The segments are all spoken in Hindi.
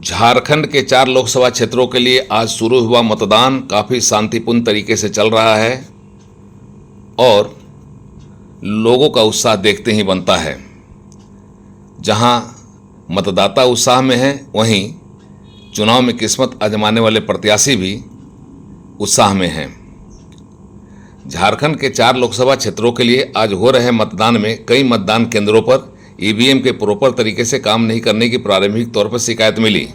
झारखंड के 4 लोकसभा क्षेत्रों के लिए आज शुरू हुआ मतदान काफ़ी शांतिपूर्ण तरीके से चल रहा है और लोगों का उत्साह देखते ही बनता है। जहां मतदाता उत्साह में है, वहीं चुनाव में किस्मत आजमाने वाले प्रत्याशी भी उत्साह में हैं। झारखंड के 4 लोकसभा क्षेत्रों के लिए आज हो रहे मतदान में कई मतदान केंद्रों पर ईवीएम के प्रॉपर तरीके से काम नहीं करने की प्रारंभिक तौर पर शिकायत मिली,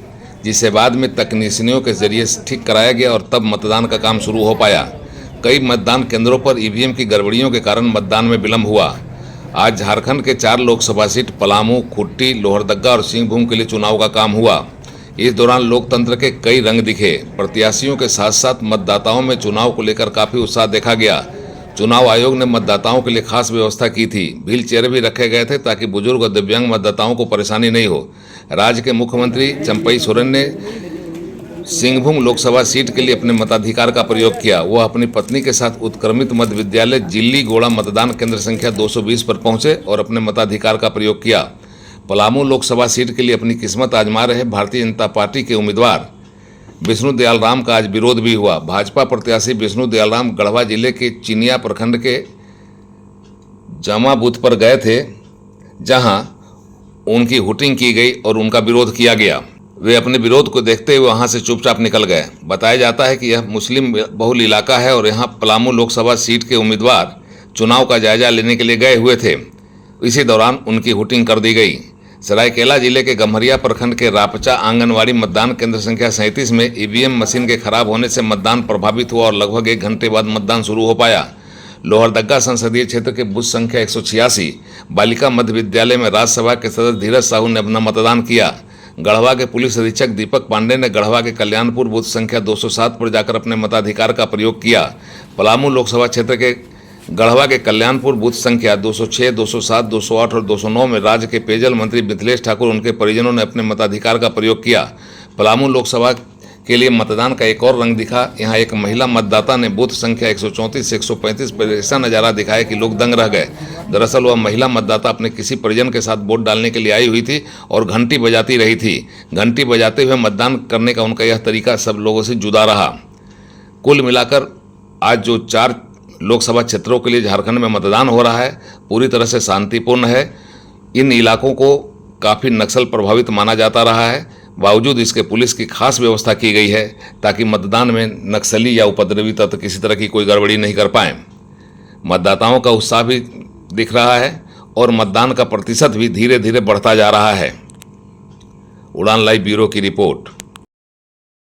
जिसे बाद में तकनीशियों के जरिए ठीक कराया गया और तब मतदान का काम शुरू हो पाया। कई मतदान केंद्रों पर ईवीएम की गड़बड़ियों के कारण मतदान में विलंब हुआ। आज झारखंड के 4 लोकसभा सीट पलामू, खुट्टी, लोहरदगा और सिंहभूम के लिए चुनाव का काम हुआ। इस दौरान लोकतंत्र के कई रंग दिखे। प्रत्याशियों के साथ साथ मतदाताओं में चुनाव को लेकर काफ़ी उत्साह देखा गया। चुनाव आयोग ने मतदाताओं के लिए खास व्यवस्था की थी। व्हील चेयर भी रखे गए थे ताकि बुजुर्ग और दिव्यांग मतदाताओं को परेशानी नहीं हो। राज्य के मुख्यमंत्री चंपई सोरेन ने सिंहभूम लोकसभा सीट के लिए अपने मताधिकार का प्रयोग किया। वह अपनी पत्नी के साथ उत्क्रमित मध्य विद्यालय जिल्लीगोड़ा मतदान केंद्र संख्या 220 पर पहुंचे और अपने मताधिकार का प्रयोग किया। पलामू लोकसभा सीट के लिए अपनी किस्मत आजमा रहे भारतीय जनता पार्टी के उम्मीदवार विष्णु दयाल राम का आज विरोध भी हुआ। भाजपा प्रत्याशी विष्णु दयाल राम गढ़वा जिले के चिनिया प्रखंड के जमा बूथ पर गए थे, जहां उनकी हुटिंग की गई और उनका विरोध किया गया। वे अपने विरोध को देखते हुए वहां से चुपचाप निकल गए। बताया जाता है कि यह मुस्लिम बहुल इलाका है और यहां पलामू लोकसभा सीट के उम्मीदवार चुनाव का जायजा लेने के लिए गए हुए थे। इसी दौरान उनकी हुटिंग कर दी गई। सरायकेला जिले के गम्हरिया प्रखंड के रापचा आंगनवाड़ी मतदान केंद्र संख्या 37 में ईवीएम मशीन के खराब होने से मतदान प्रभावित हुआ और लगभग 1 घंटे बाद मतदान शुरू हो पाया। लोहरदगा संसदीय क्षेत्र के बूथ संख्या 186 बालिका मध्य विद्यालय में राज्यसभा के सदस्य धीरज साहू ने अपना मतदान किया। गढ़वा के पुलिस अधीक्षक दीपक पांडे ने गढ़वा के कल्याणपुर बूथ संख्या 207 पर जाकर अपने मताधिकार का प्रयोग किया। पलामू लोकसभा क्षेत्र के गढ़वा के कल्याणपुर बूथ संख्या 206, 207, 208 और 209 में राज्य के पेयजल मंत्री मिथिलेश ठाकुर उनके परिजनों ने अपने मताधिकार का प्रयोग किया। पलामू लोकसभा के लिए मतदान का एक और रंग दिखा। यहां एक महिला मतदाता ने बूथ संख्या 134 से 135 पर ऐसा नजारा दिखाया कि लोग दंग रह गए। दरअसल वह महिला मतदाता अपने किसी परिजन के साथ वोट डालने के लिए आई हुई थी और घंटी बजाती रही थी। घंटी बजाते हुए मतदान करने का उनका यह तरीका सब लोगों से जुदा रहा। कुल मिलाकर आज जो 4 लोकसभा क्षेत्रों के लिए झारखंड में मतदान हो रहा है, पूरी तरह से शांतिपूर्ण है। इन इलाकों को काफ़ी नक्सल प्रभावित माना जाता रहा है। बावजूद इसके पुलिस की खास व्यवस्था की गई है ताकि मतदान में नक्सली या उपद्रवी तत्व किसी तरह की कोई गड़बड़ी नहीं कर पाएं। मतदाताओं का उत्साह भी दिख रहा है और मतदान का प्रतिशत भी धीरे धीरे बढ़ता जा रहा है। उड़ान लाइव ब्यूरो की रिपोर्ट।